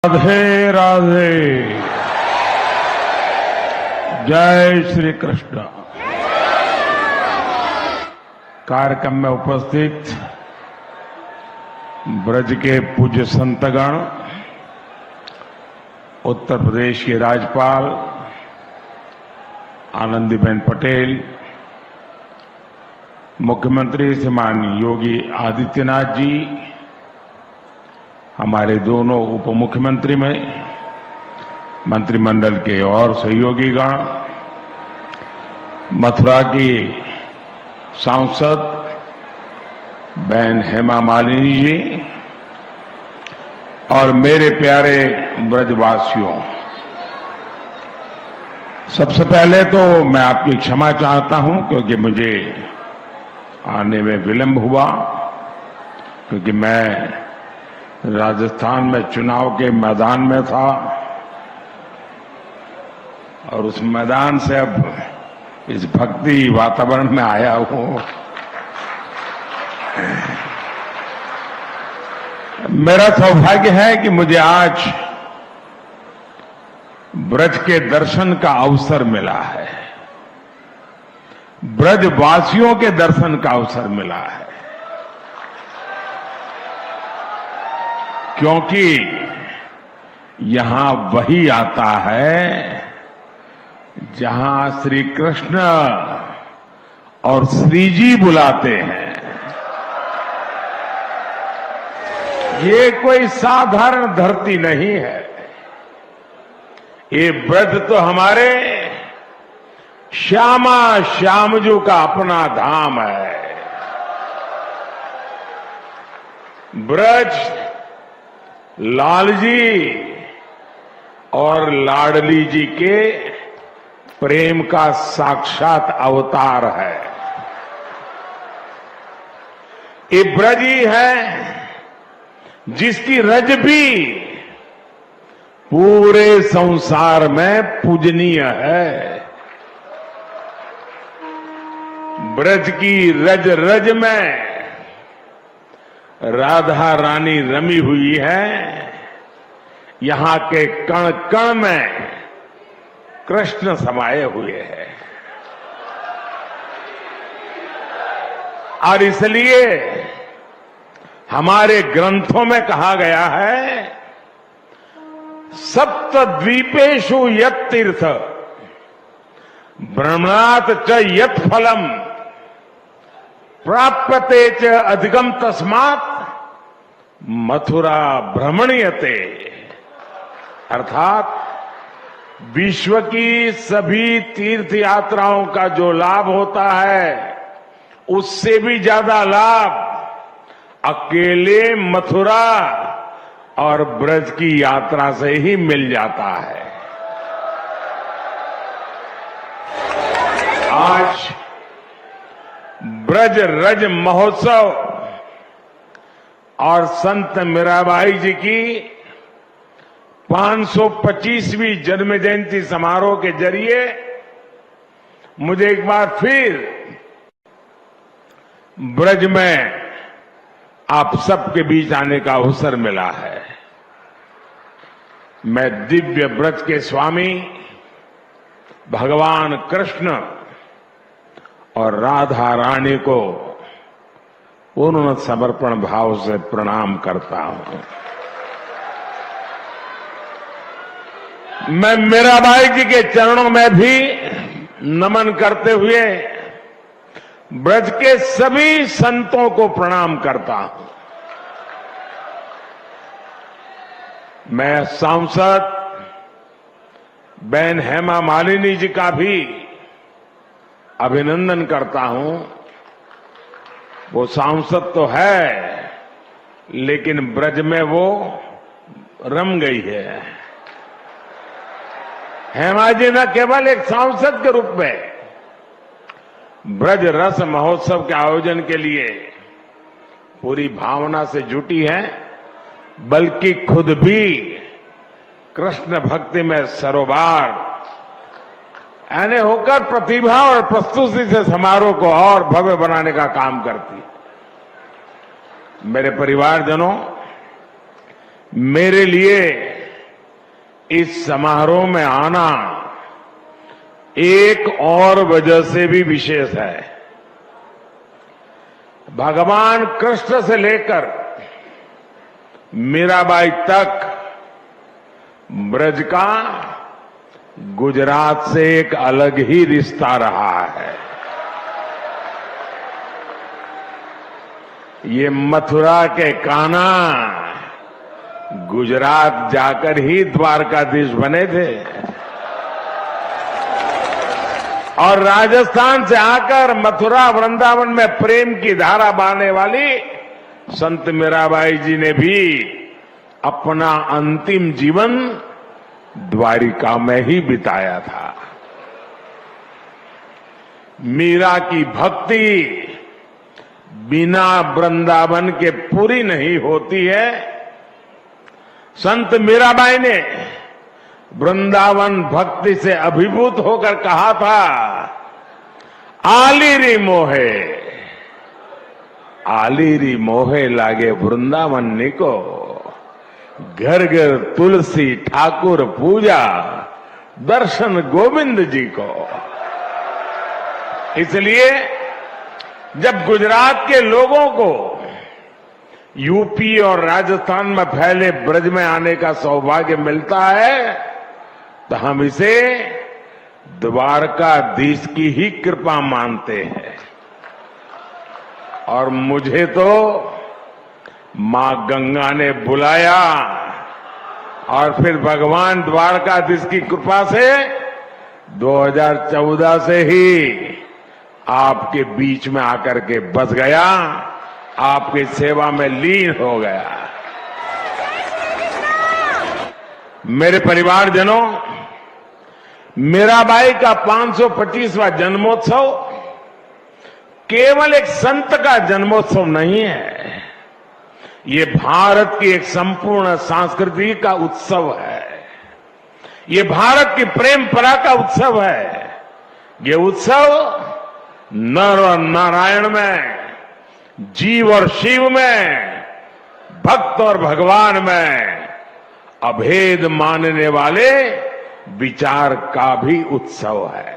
राधे राधे। जय श्री कृष्ण। कार्यक्रम में उपस्थित ब्रज के पूज्य संतगण, उत्तर प्रदेश के राज्यपाल आनंदीबेन पटेल, मुख्यमंत्री श्रीमान योगी आदित्यनाथ जी, हमारे दोनों उप मुख्यमंत्री में मंत्रिमंडल के और सहयोगीगण, मथुरा की सांसद बहन हेमा मालिनी जी और मेरे प्यारे ब्रजवासियों, सबसे पहले तो मैं आपकी क्षमा चाहता हूं क्योंकि मुझे आने में विलंब हुआ, क्योंकि मैं राजस्थान में चुनाव के मैदान में था और उस मैदान से अब इस भक्ति वातावरण में आया हूं। मेरा सौभाग्य है कि मुझे आज ब्रज के दर्शन का अवसर मिला है, ब्रजवासियों के दर्शन का अवसर मिला है, क्योंकि यहां वही आता है जहां श्री कृष्ण और श्री जी बुलाते हैं। ये कोई साधारण धरती नहीं है, ये ब्रज तो हमारे श्यामा श्यामजू का अपना धाम है। ब्रज लाल जी और लाडली जी के प्रेम का साक्षात अवतार है। ये ब्रज ही है जिसकी रज भी पूरे संसार में पूजनीय है। ब्रज की रज रज में राधा रानी रमी हुई है, यहां के कण कण में कृष्ण समाये हुए हैं। और इसलिए हमारे ग्रंथों में कहा गया है, सप्त द्वीपेषु यत् तीर्थ भ्रमणात् च यत् फलम प्राप्यते च अधिकम तस्मात् मथुरा भ्रमणीयते। अर्थात विश्व की सभी तीर्थ यात्राओं का जो लाभ होता है, उससे भी ज्यादा लाभ अकेले मथुरा और ब्रज की यात्रा से ही मिल जाता है। आज ब्रज रज महोत्सव और संत मीराबाई जी की 525वीं जन्म जयंती समारोह के जरिए मुझे एक बार फिर ब्रज में आप सबके बीच आने का अवसर मिला है। मैं दिव्य ब्रज के स्वामी भगवान कृष्ण और राधा रानी को पूर्ण समर्पण भाव से प्रणाम करता हूं। मैं मीराबाई जी के चरणों में भी नमन करते हुए ब्रज के सभी संतों को प्रणाम करता हूं। मैं सांसद बहन हेमा मालिनी जी का भी अभिनंदन करता हूं। वो सांसद तो है, लेकिन ब्रज में वो रम गई है। हेमा जी न केवल एक सांसद के रूप में ब्रज रस महोत्सव के आयोजन के लिए पूरी भावना से जुटी है, बल्कि खुद भी कृष्ण भक्ति में सरोबार यानी होकर प्रतिभा और प्रस्तुति से समारोह को और भव्य बनाने का काम करती। मेरे परिवारजनों, मेरे लिए इस समारोह में आना एक और वजह से भी विशेष है। भगवान कृष्ण से लेकर मीराबाई तक ब्रज का गुजरात से एक अलग ही रिश्ता रहा है। ये मथुरा के कान्हा गुजरात जाकर ही द्वारकाधीश बने थे और राजस्थान से आकर मथुरा वृंदावन में प्रेम की धारा बहने वाली संत मीराबाई जी ने भी अपना अंतिम जीवन द्वारिका में ही बिताया था। मीरा की भक्ति बिना वृंदावन के पूरी नहीं होती है। संत मीराबाई ने वृंदावन भक्ति से अभिभूत होकर कहा था, आलीरी मोहे, आलीरी मोहे लागे वृंदावन निको, घर घर तुलसी ठाकुर पूजा, दर्शन गोविंद जी को। इसलिए जब गुजरात के लोगों को यूपी और राजस्थान में फैले ब्रज में आने का सौभाग्य मिलता है तो हम इसे द्वारकाधीश की ही कृपा मानते हैं। और मुझे तो मां गंगा ने बुलाया और फिर भगवान द्वारकाधीश की कृपा से 2014 से ही आपके बीच में आकर के बस गया, आपकी सेवा में लीन हो गया। मेरे परिवारजनों, मीराबाई का 525वां जन्मोत्सव केवल एक संत का जन्मोत्सव नहीं है, ये भारत की एक संपूर्ण संस्कृति का उत्सव है। ये भारत की प्रेम परा का उत्सव है। ये उत्सव नर और नारायण में, जीव और शिव में, भक्त और भगवान में अभेद मानने वाले विचार का भी उत्सव है।